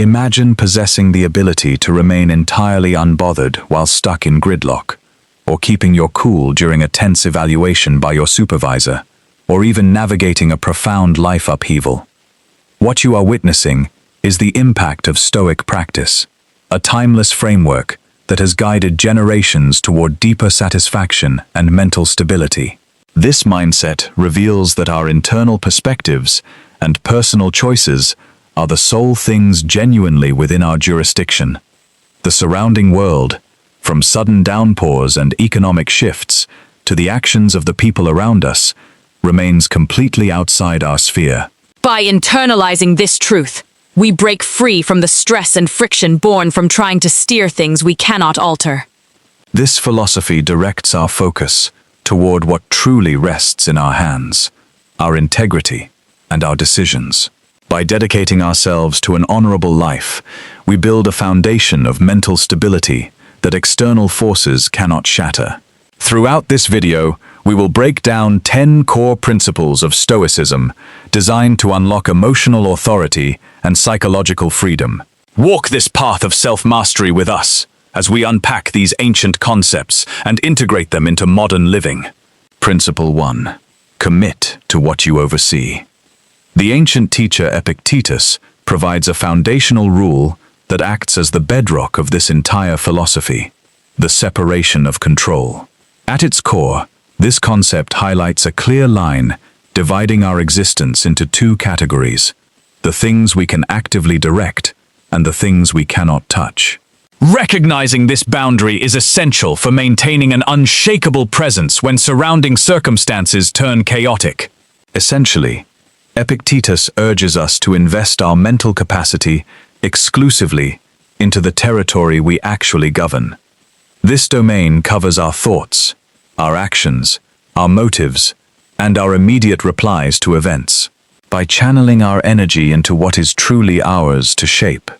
Imagine possessing the ability to remain entirely unbothered while stuck in gridlock, or keeping your cool during a tense evaluation by your supervisor, or even navigating a profound life upheaval. What you are witnessing is the impact of Stoic practice, a timeless framework that has guided generations toward deeper satisfaction and mental stability. This mindset reveals that our internal perspectives and personal choices are the sole things genuinely within our jurisdiction. The surrounding world, from sudden downpours and economic shifts to the actions of the people around us, remains completely outside our sphere. By internalizing this truth, we break free from the stress and friction born from trying to steer things we cannot alter. This philosophy directs our focus toward what truly rests in our hands, our integrity and our decisions. By dedicating ourselves to an honorable life, we build a foundation of mental stability that external forces cannot shatter. Throughout this video, we will break down 10 core principles of Stoicism designed to unlock emotional authority and psychological freedom. Walk this path of self-mastery with us as we unpack these ancient concepts and integrate them into modern living. Principle 1. Commit to what you oversee. The ancient teacher Epictetus provides a foundational rule that acts as the bedrock of this entire philosophy: the separation of control. At its core, this concept highlights a clear line dividing our existence into two categories: the things we can actively direct and the things we cannot touch. Recognizing this boundary is essential for maintaining an unshakable presence when surrounding circumstances turn chaotic. Essentially, Epictetus urges us to invest our mental capacity exclusively into the territory we actually govern. This domain covers our thoughts, our actions, our motives, and our immediate replies to events. By channeling our energy into what is truly ours to shape,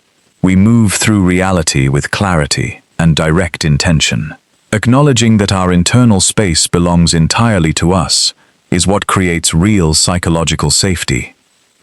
we move through reality with clarity and direct intention. Acknowledging that our internal space belongs entirely to us is what creates real psychological safety.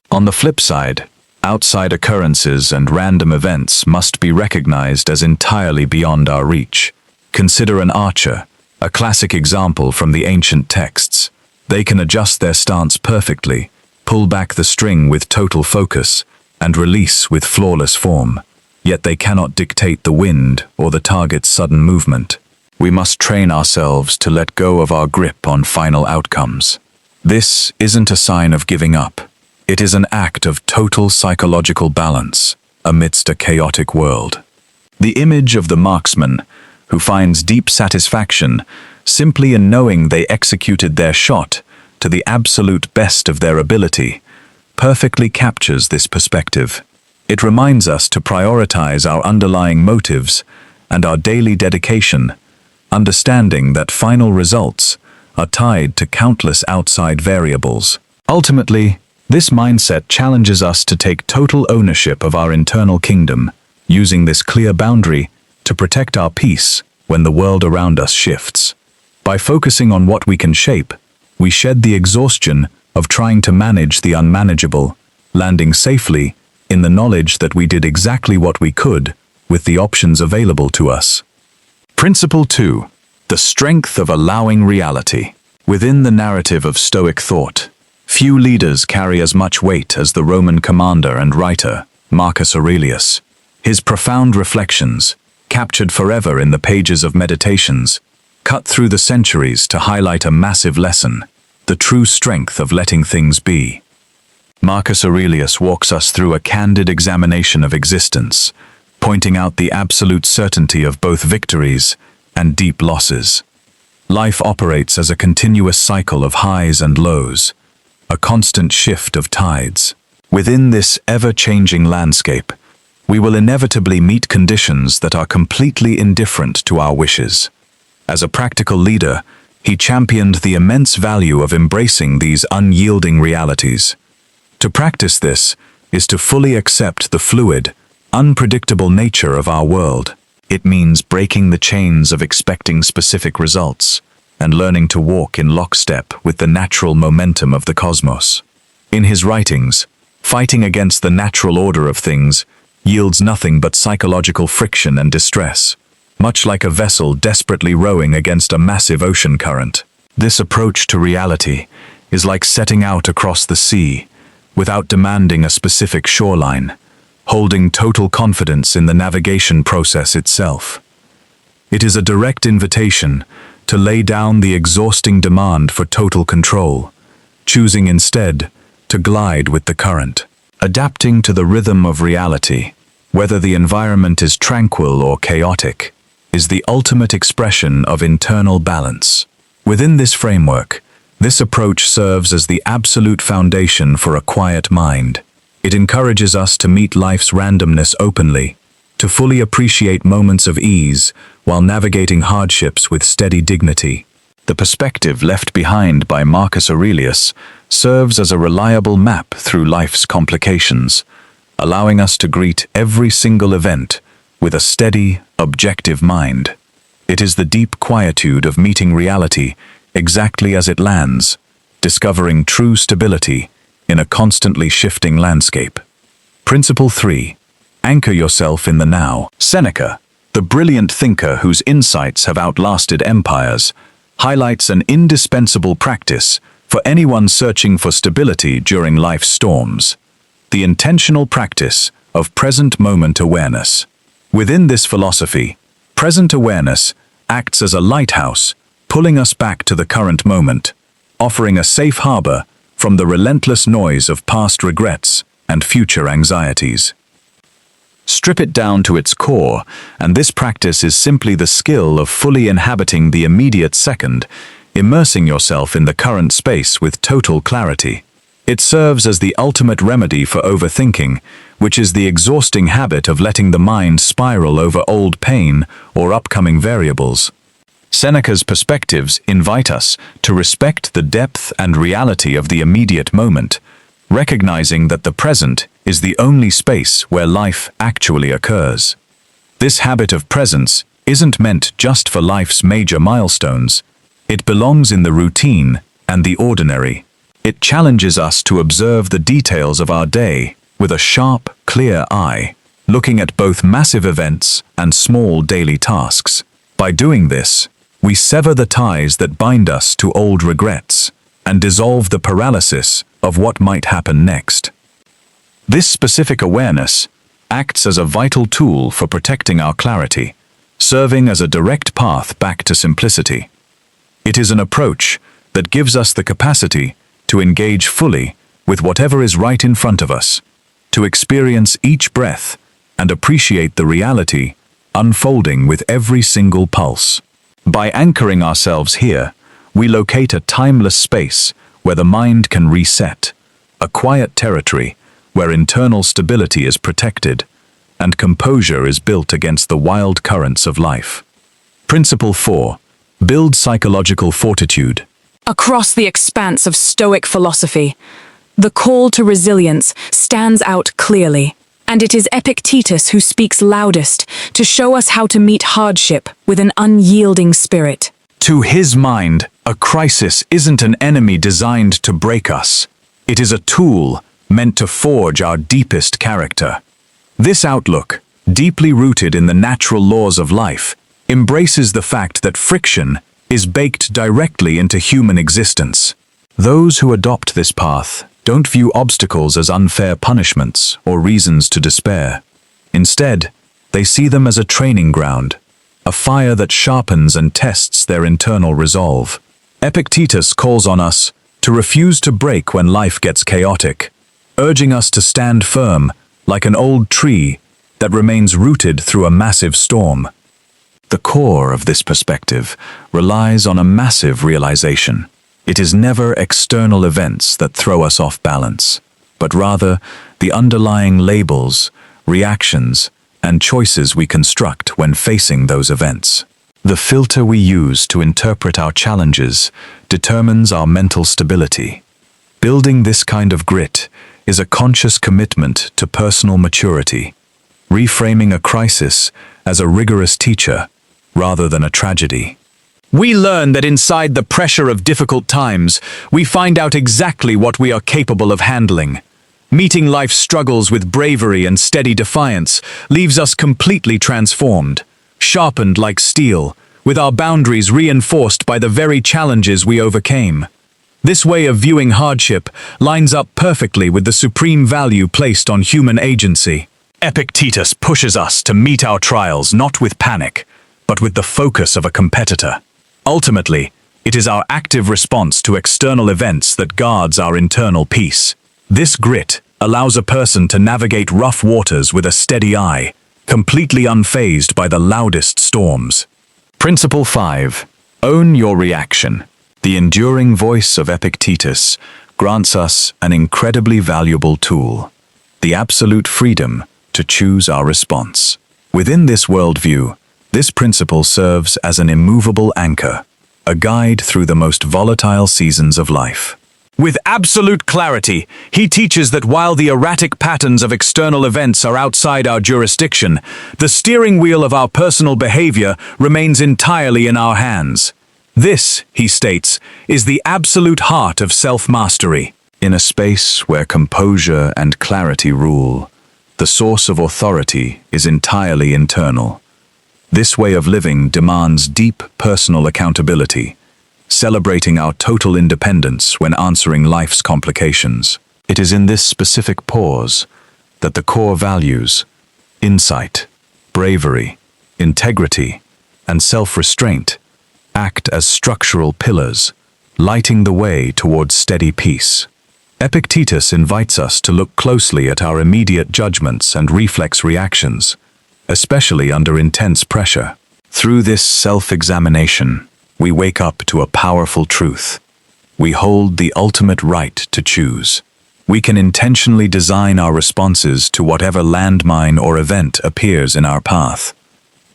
On the flip side, outside occurrences and random events must be recognized as entirely beyond our reach. Consider an archer, a classic example from the ancient texts. They can adjust their stance perfectly, pull back the string with total focus, and release with flawless form. Yet they cannot dictate the wind or the target's sudden movement. We must train ourselves to let go of our grip on final outcomes. This isn't a sign of giving up. It is an act of total psychological balance amidst a chaotic world. The image of the marksman, who finds deep satisfaction simply in knowing they executed their shot to the absolute best of their ability, perfectly captures this perspective. It reminds us to prioritize our underlying motives and our daily dedication, understanding that final results are tied to countless outside variables. Ultimately, this mindset challenges us to take total ownership of our internal kingdom, using this clear boundary to protect our peace when the world around us shifts. By focusing on what we can shape, we shed the exhaustion of trying to manage the unmanageable, landing safely in the knowledge that we did exactly what we could with the options available to us. Principle 2. The strength of allowing reality. Within the narrative of Stoic thought, few leaders carry as much weight as the Roman commander and writer, Marcus Aurelius. His profound reflections, captured forever in the pages of Meditations, cut through the centuries to highlight a massive lesson: the true strength of letting things be. Marcus Aurelius walks us through a candid examination of existence, pointing out the absolute certainty of both victories and deep losses. Life operates as a continuous cycle of highs and lows, a constant shift of tides. Within this ever-changing landscape, we will inevitably meet conditions that are completely indifferent to our wishes. As a practical leader, he championed the immense value of embracing these unyielding realities. To practice this is to fully accept the fluid, unpredictable nature of our world. It means breaking the chains of expecting specific results and learning to walk in lockstep with the natural momentum of the cosmos. In his writings, Fighting Against the Natural Order of Things, yields nothing but psychological friction and distress, much like a vessel desperately rowing against a massive ocean current. This approach to reality is like setting out across the sea without demanding a specific shoreline, holding total confidence in the navigation process itself. It is a direct invitation to lay down the exhausting demand for total control, choosing instead to glide with the current, adapting to the rhythm of reality, whether the environment is tranquil or chaotic, is the ultimate expression of internal balance. Within this framework, this approach serves as the absolute foundation for a quiet mind. It encourages us to meet life's randomness openly, to fully appreciate moments of ease while navigating hardships with steady dignity. The perspective left behind by Marcus Aurelius serves as a reliable map through life's complications, allowing us to greet every single event with a steady, objective mind. It is the deep quietude of meeting reality exactly as it lands, discovering true stability in a constantly shifting landscape. Principle 3. Anchor yourself in the now. Seneca, the brilliant thinker whose insights have outlasted empires, highlights an indispensable practice for anyone searching for stability during life's storms: the intentional practice of present moment awareness. Within this philosophy, present awareness acts as a lighthouse, pulling us back to the current moment, offering a safe harbor from the relentless noise of past regrets and future anxieties. Strip it down to its core, and this practice is simply the skill of fully inhabiting the immediate second, immersing yourself in the current space with total clarity. It serves as the ultimate remedy for overthinking, which is the exhausting habit of letting the mind spiral over old pain or upcoming variables. Seneca's perspectives invite us to respect the depth and reality of the immediate moment, recognizing that the present is the only space where life actually occurs. This habit of presence isn't meant just for life's major milestones. It belongs in the routine and the ordinary. It challenges us to observe the details of our day with a sharp, clear eye, looking at both massive events and small daily tasks. By doing this, we sever the ties that bind us to old regrets and dissolve the paralysis of what might happen next. This specific awareness acts as a vital tool for protecting our clarity, serving as a direct path back to simplicity. It is an approach that gives us the capacity to engage fully with whatever is right in front of us, to experience each breath and appreciate the reality unfolding with every single pulse. By anchoring ourselves here, we locate a timeless space where the mind can reset, a quiet territory where internal stability is protected and composure is built against the wild currents of life. Principle 4. Build psychological fortitude. Across the expanse of Stoic philosophy, the call to resilience stands out clearly, and it is Epictetus who speaks loudest to show us how to meet hardship with an unyielding spirit. To his mind, a crisis isn't an enemy designed to break us. It is a tool meant to forge our deepest character. This outlook, deeply rooted in the natural laws of life, embraces the fact that friction is baked directly into human existence. Those who adopt this path don't view obstacles as unfair punishments or reasons to despair. Instead, they see them as a training ground, a fire that sharpens and tests their internal resolve. Epictetus calls on us to refuse to break when life gets chaotic, urging us to stand firm like an old tree that remains rooted through a massive storm. The core of this perspective relies on a massive realization. It is never external events that throw us off balance, but rather the underlying labels, reactions, and choices we construct when facing those events. The filter we use to interpret our challenges determines our mental stability. Building this kind of grit is a conscious commitment to personal maturity, reframing a crisis as a rigorous teacher rather than a tragedy. We learn that inside the pressure of difficult times, we find out exactly what we are capable of handling. Meeting life's struggles with bravery and steady defiance leaves us completely transformed, sharpened like steel, with our boundaries reinforced by the very challenges we overcame. This way of viewing hardship lines up perfectly with the supreme value placed on human agency. Epictetus pushes us to meet our trials not with panic, but with the focus of a competitor. Ultimately, it is our active response to external events that guards our internal peace. This grit allows a person to navigate rough waters with a steady eye, completely unfazed by the loudest storms. Principle 5. Own your reaction. The enduring voice of Epictetus grants us an incredibly valuable tool: the absolute freedom to choose our response. Within this worldview, this principle serves as an immovable anchor, a guide through the most volatile seasons of life. With absolute clarity, he teaches that while the erratic patterns of external events are outside our jurisdiction, the steering wheel of our personal behavior remains entirely in our hands. This, he states, is the absolute heart of self-mastery. In a space where composure and clarity rule, the source of authority is entirely internal. This way of living demands deep personal accountability, celebrating our total independence when answering life's complications. It is in this specific pause that the core values, insight, bravery, integrity, and self-restraint, act as structural pillars, lighting the way towards steady peace. Epictetus invites us to look closely at our immediate judgments and reflex reactions, especially under intense pressure. Through this self-examination, we wake up to a powerful truth. We hold the ultimate right to choose. We can intentionally design our responses to whatever landmine or event appears in our path.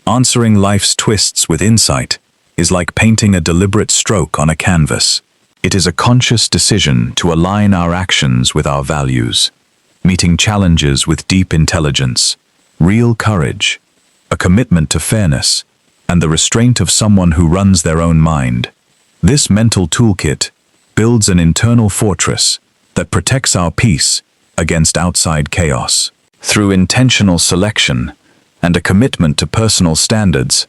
Answering life's twists with insight is like painting a deliberate stroke on a canvas. It is a conscious decision to align our actions with our values, meeting challenges with deep intelligence, real courage, a commitment to fairness, and the restraint of someone who runs their own mind. This mental toolkit builds an internal fortress that protects our peace against outside chaos. Through intentional selection and a commitment to personal standards,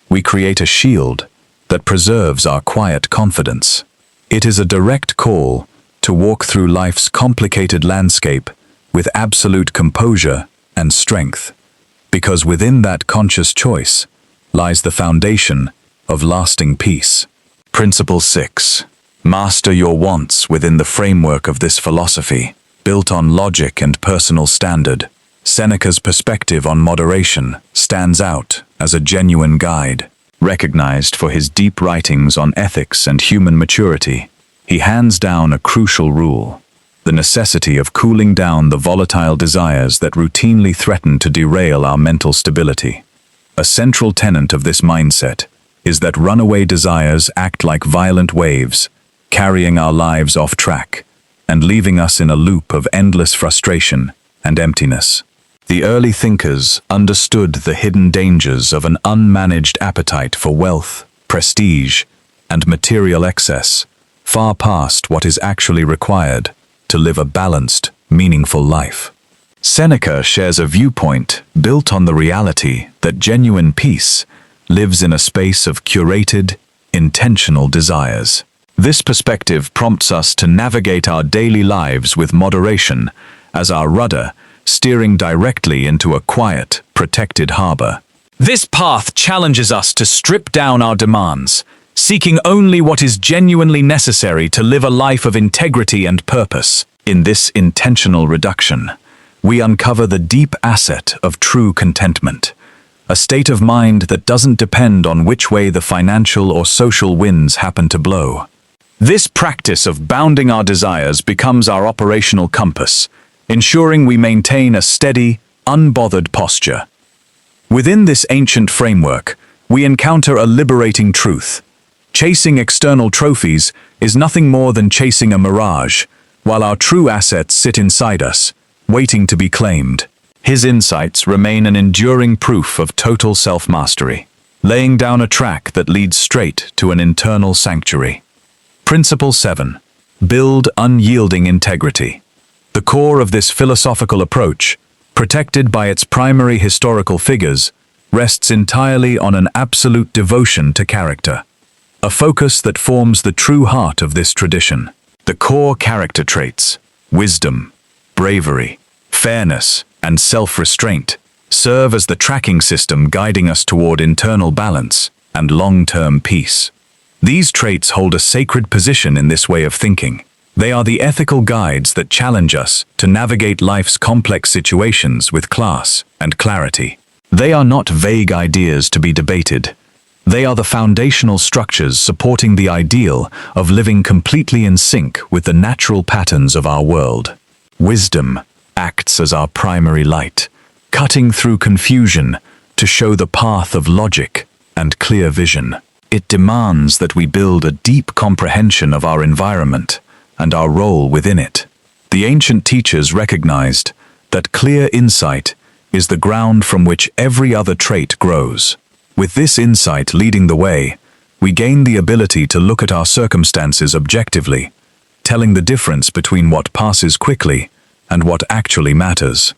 we create a shield that preserves our quiet confidence. It is a direct call to walk through life's complicated landscape with absolute composure and strength, because within that conscious choice lies the foundation of lasting peace. Principle 6. Master your wants within the framework of this philosophy, built on logic and personal standard. Seneca's perspective on moderation stands out as a genuine guide. Recognized for his deep writings on ethics and human maturity, he hands down a crucial rule: the necessity of cooling down the volatile desires that routinely threaten to derail our mental stability. A central tenet of this mindset is that runaway desires act like violent waves, carrying our lives off track and leaving us in a loop of endless frustration and emptiness. The early thinkers understood the hidden dangers of an unmanaged appetite for wealth, prestige, and material excess, far past what is actually required to live a balanced, meaningful life. Seneca shares a viewpoint built on the reality that genuine peace lives in a space of curated, intentional desires. This perspective prompts us to navigate our daily lives with moderation as our rudder, steering directly into a quiet, protected harbor. This path challenges us to strip down our demands, seeking only what is genuinely necessary to live a life of integrity and purpose. In this intentional reduction, we uncover the deep asset of true contentment, a state of mind that doesn't depend on which way the financial or social winds happen to blow. This practice of bounding our desires becomes our operational compass, ensuring we maintain a steady, unbothered posture. Within this ancient framework, we encounter a liberating truth. Chasing external trophies is nothing more than chasing a mirage, while our true assets sit inside us, waiting to be claimed. His insights remain an enduring proof of total self-mastery, laying down a track that leads straight to an internal sanctuary. Principle 7. Build unyielding integrity. The core of this philosophical approach, protected by its primary historical figures, rests entirely on an absolute devotion to character, a focus that forms the true heart of this tradition. The core character traits, wisdom, bravery, fairness, and self-restraint, serve as the tracking system guiding us toward internal balance and long-term peace. These traits hold a sacred position in this way of thinking. They are the ethical guides that challenge us to navigate life's complex situations with class and clarity. They are not vague ideas to be debated. They are the foundational structures supporting the ideal of living completely in sync with the natural patterns of our world. Wisdom acts as our primary light, cutting through confusion to show the path of logic and clear vision. It demands that we build a deep comprehension of our environment and our role within it. The ancient teachers recognized that clear insight is the ground from which every other trait grows. With this insight leading the way, we gain the ability to look at our circumstances objectively, telling the difference between what passes quickly and what actually matters.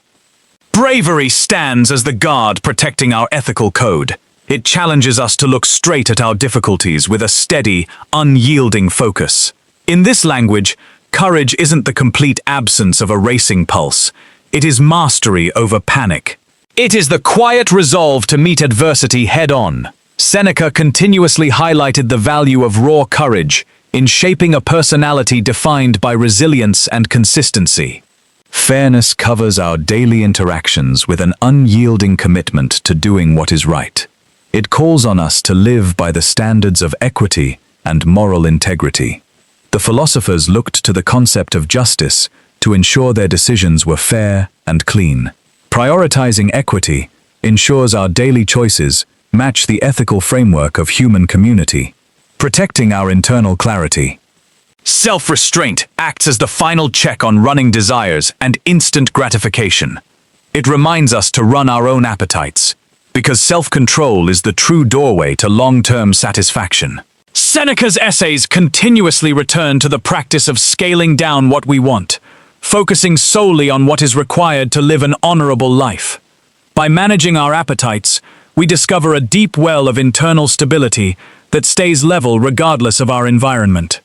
Bravery stands as the guard protecting our ethical code. It challenges us to look straight at our difficulties with a steady, unyielding focus. In this language, courage isn't the complete absence of a racing pulse. It is mastery over panic. It is the quiet resolve to meet adversity head-on. Seneca continuously highlighted the value of raw courage in shaping a personality defined by resilience and consistency. Fairness covers our daily interactions with an unyielding commitment to doing what is right. It calls on us to live by the standards of equity and moral integrity. The philosophers looked to the concept of justice to ensure their decisions were fair and clean. Prioritizing equity ensures our daily choices match the ethical framework of human community, protecting our internal clarity. Self-restraint acts as the final check on running desires and instant gratification. It reminds us to run our own appetites, because self-control is the true doorway to long-term satisfaction. Seneca's essays continuously return to the practice of scaling down what we want, focusing solely on what is required to live an honorable life. By managing our appetites, we discover a deep well of internal stability that stays level regardless of our environment.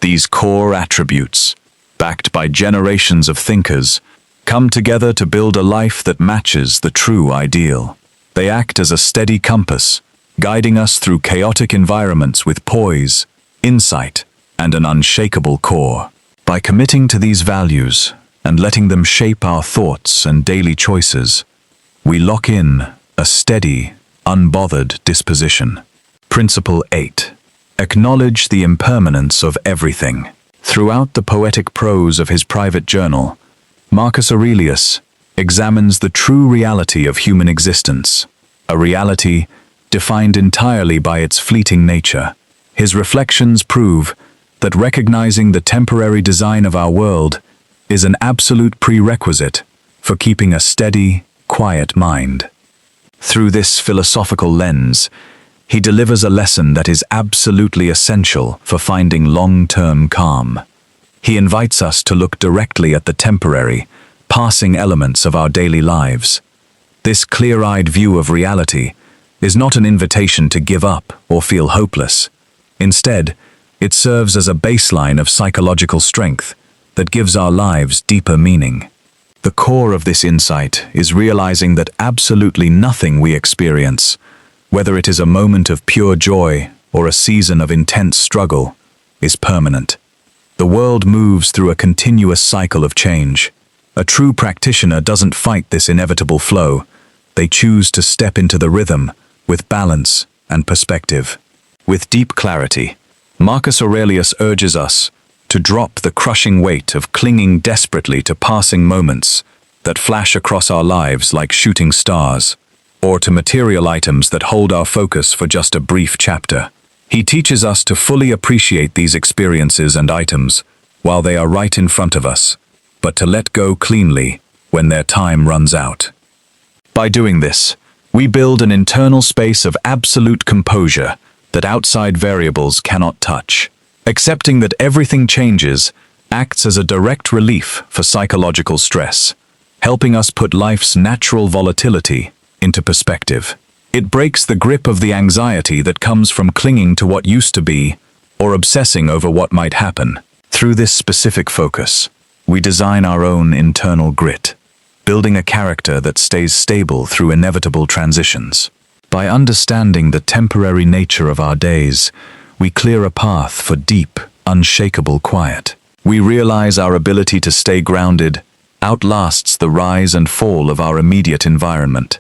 These core attributes, backed by generations of thinkers, come together to build a life that matches the true ideal. They act as a steady compass, guiding us through chaotic environments with poise, insight, and an unshakable core. By committing to these values and letting them shape our thoughts and daily choices, we lock in a steady, unbothered disposition. Principle 8. Acknowledge the impermanence of everything. Throughout the poetic prose of his private journal, Marcus Aurelius examines the true reality of human existence, a reality defined entirely by its fleeting nature. His reflections prove that recognizing the temporary design of our world is an absolute prerequisite for keeping a steady, quiet mind. Through this philosophical lens, he delivers a lesson that is absolutely essential for finding long-term calm. He invites us to look directly at the temporary, passing elements of our daily lives. This clear-eyed view of reality is not an invitation to give up or feel hopeless. Instead, it serves as a baseline of psychological strength that gives our lives deeper meaning. The core of this insight is realizing that absolutely nothing we experience, whether it is a moment of pure joy or a season of intense struggle, is permanent. The world moves through a continuous cycle of change. A true practitioner doesn't fight this inevitable flow. They choose to step into the rhythm with balance and perspective. With deep clarity, Marcus Aurelius urges us to drop the crushing weight of clinging desperately to passing moments that flash across our lives like shooting stars, or to material items that hold our focus for just a brief chapter. He teaches us to fully appreciate these experiences and items while they are right in front of us, but to let go cleanly when their time runs out. By doing this, we build an internal space of absolute composure that outside variables cannot touch. Accepting that everything changes acts as a direct relief for psychological stress, helping us put life's natural volatility into perspective. It breaks the grip of the anxiety that comes from clinging to what used to be or obsessing over what might happen. Through this specific focus, we design our own internal grit, building a character that stays stable through inevitable transitions. By understanding the temporary nature of our days, we clear a path for deep, unshakable quiet. We realize our ability to stay grounded outlasts the rise and fall of our immediate environment.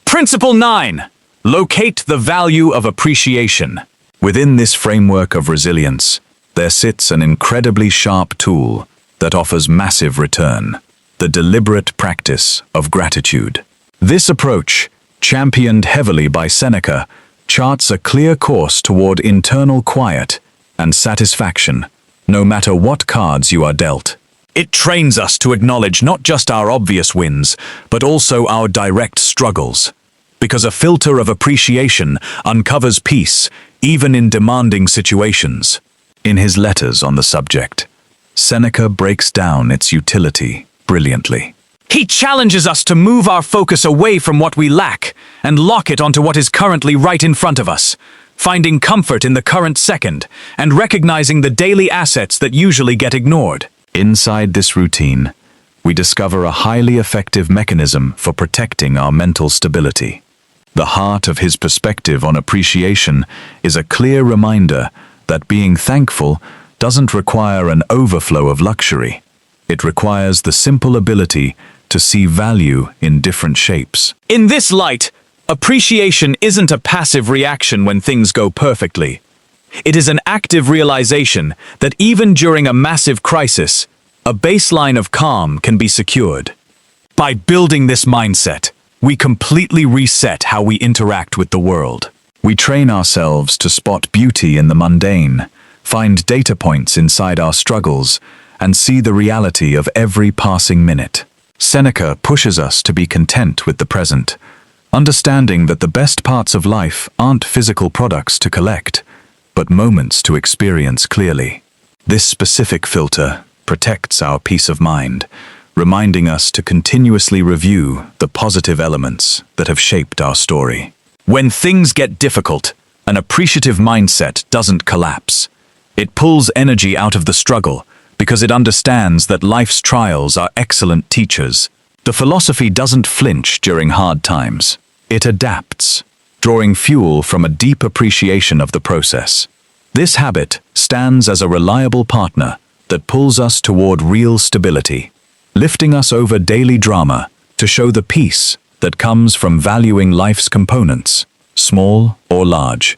Principle 9. Locate the value of appreciation. Within this framework of resilience, there sits an incredibly sharp tool that offers massive return: the deliberate practice of gratitude. This approach, championed heavily by Seneca, charts a clear course toward internal quiet and satisfaction, no matter what cards you are dealt. It trains us to acknowledge not just our obvious wins, but also our direct struggles, because a filter of appreciation uncovers peace, even in demanding situations. In his letters on the subject, Seneca breaks down its utility brilliantly. He challenges us to move our focus away from what we lack and lock it onto what is currently right in front of us, finding comfort in the current second and recognizing the daily assets that usually get ignored. Inside this routine, we discover a highly effective mechanism for protecting our mental stability. The heart of his perspective on appreciation is a clear reminder that being thankful doesn't require an overflow of luxury. It requires the simple ability to see value in different shapes. In this light, appreciation isn't a passive reaction when things go perfectly. It is an active realization that even during a massive crisis, a baseline of calm can be secured. By building this mindset, we completely reset how we interact with the world. We train ourselves to spot beauty in the mundane, find data points inside our struggles, and see the reality of every passing minute. Seneca pushes us to be content with the present, understanding that the best parts of life aren't physical products to collect, but moments to experience clearly. This specific filter protects our peace of mind, reminding us to continuously review the positive elements that have shaped our story. When things get difficult, an appreciative mindset doesn't collapse. It pulls energy out of the struggle because it understands that life's trials are excellent teachers. The philosophy doesn't flinch during hard times. It adapts, drawing fuel from a deep appreciation of the process. This habit stands as a reliable partner that pulls us toward real stability, lifting us over daily drama to show the peace that comes from valuing life's components, small or large.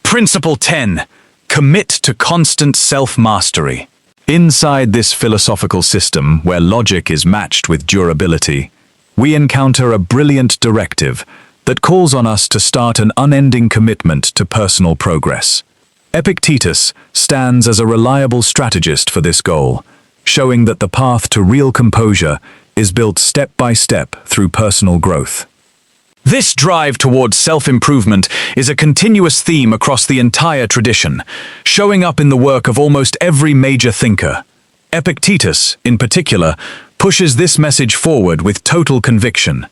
Principle 10. Commit to constant self-mastery. Inside this philosophical system where logic is matched with durability, we encounter a brilliant directive that calls on us to start an unending commitment to personal progress. Epictetus stands as a reliable strategist for this goal, showing that the path to real composure is built step by step through personal growth. This drive towards self-improvement is a continuous theme across the entire tradition, showing up in the work of almost every major thinker. Epictetus, in particular, pushes this message forward with total conviction.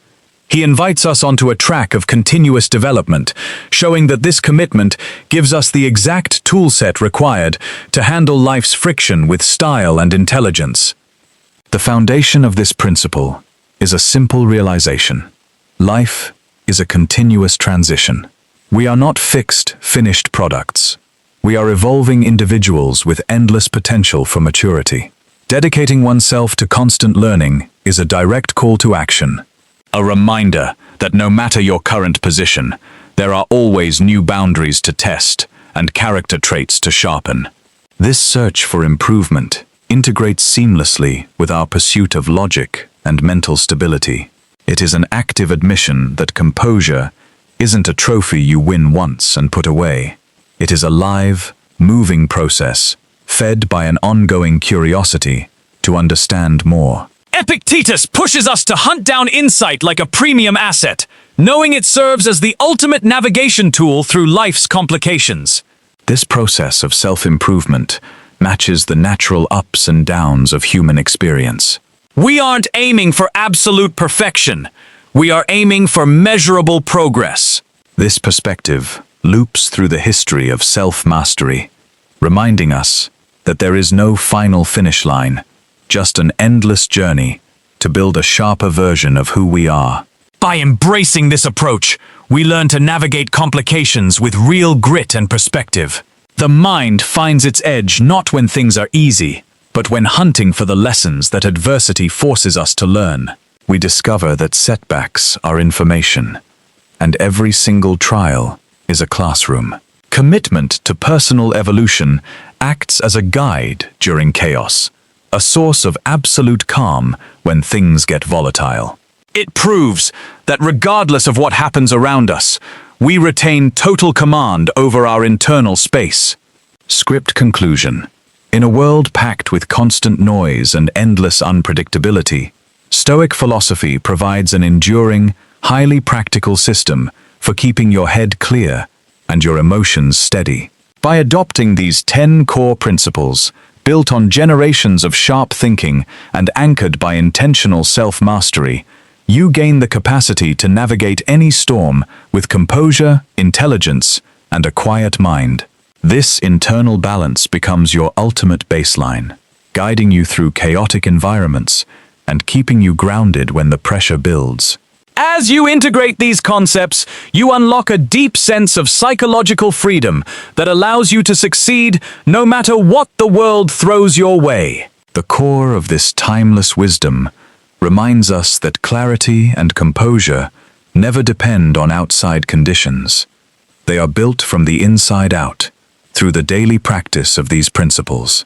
He invites us onto a track of continuous development, showing that this commitment gives us the exact toolset required to handle life's friction with style and intelligence. The foundation of this principle is a simple realization. Life is a continuous transition. We are not fixed, finished products. We are evolving individuals with endless potential for maturity. Dedicating oneself to constant learning is a direct call to action. A reminder that no matter your current position, there are always new boundaries to test and character traits to sharpen. This search for improvement integrates seamlessly with our pursuit of logic and mental stability. It is an active admission that composure isn't a trophy you win once and put away. It is a live, moving process, fed by an ongoing curiosity to understand more. Epictetus pushes us to hunt down insight like a premium asset, knowing it serves as the ultimate navigation tool through life's complications. This process of self-improvement matches the natural ups and downs of human experience. We aren't aiming for absolute perfection. We are aiming for measurable progress. This perspective loops through the history of self-mastery, reminding us that there is no final finish line, just an endless journey to build a sharper version of who we are. By embracing this approach, we learn to navigate complications with real grit and perspective. The mind finds its edge not when things are easy, but when hunting for the lessons that adversity forces us to learn. We discover that setbacks are information, and every single trial is a classroom. Commitment to personal evolution acts as a guide during chaos, a source of absolute calm when things get volatile. It proves that regardless of what happens around us, we retain total command over our internal space. Script conclusion. In a world packed with constant noise and endless unpredictability, Stoic philosophy provides an enduring, highly practical system for keeping your head clear and your emotions steady. By adopting these 10 core principles, built on generations of sharp thinking and anchored by intentional self-mastery, you gain the capacity to navigate any storm with composure, intelligence, and a quiet mind. This internal balance becomes your ultimate baseline, guiding you through chaotic environments and keeping you grounded when the pressure builds. As you integrate these concepts, you unlock a deep sense of psychological freedom that allows you to succeed no matter what the world throws your way. The core of this timeless wisdom reminds us that clarity and composure never depend on outside conditions. They are built from the inside out, through the daily practice of these principles.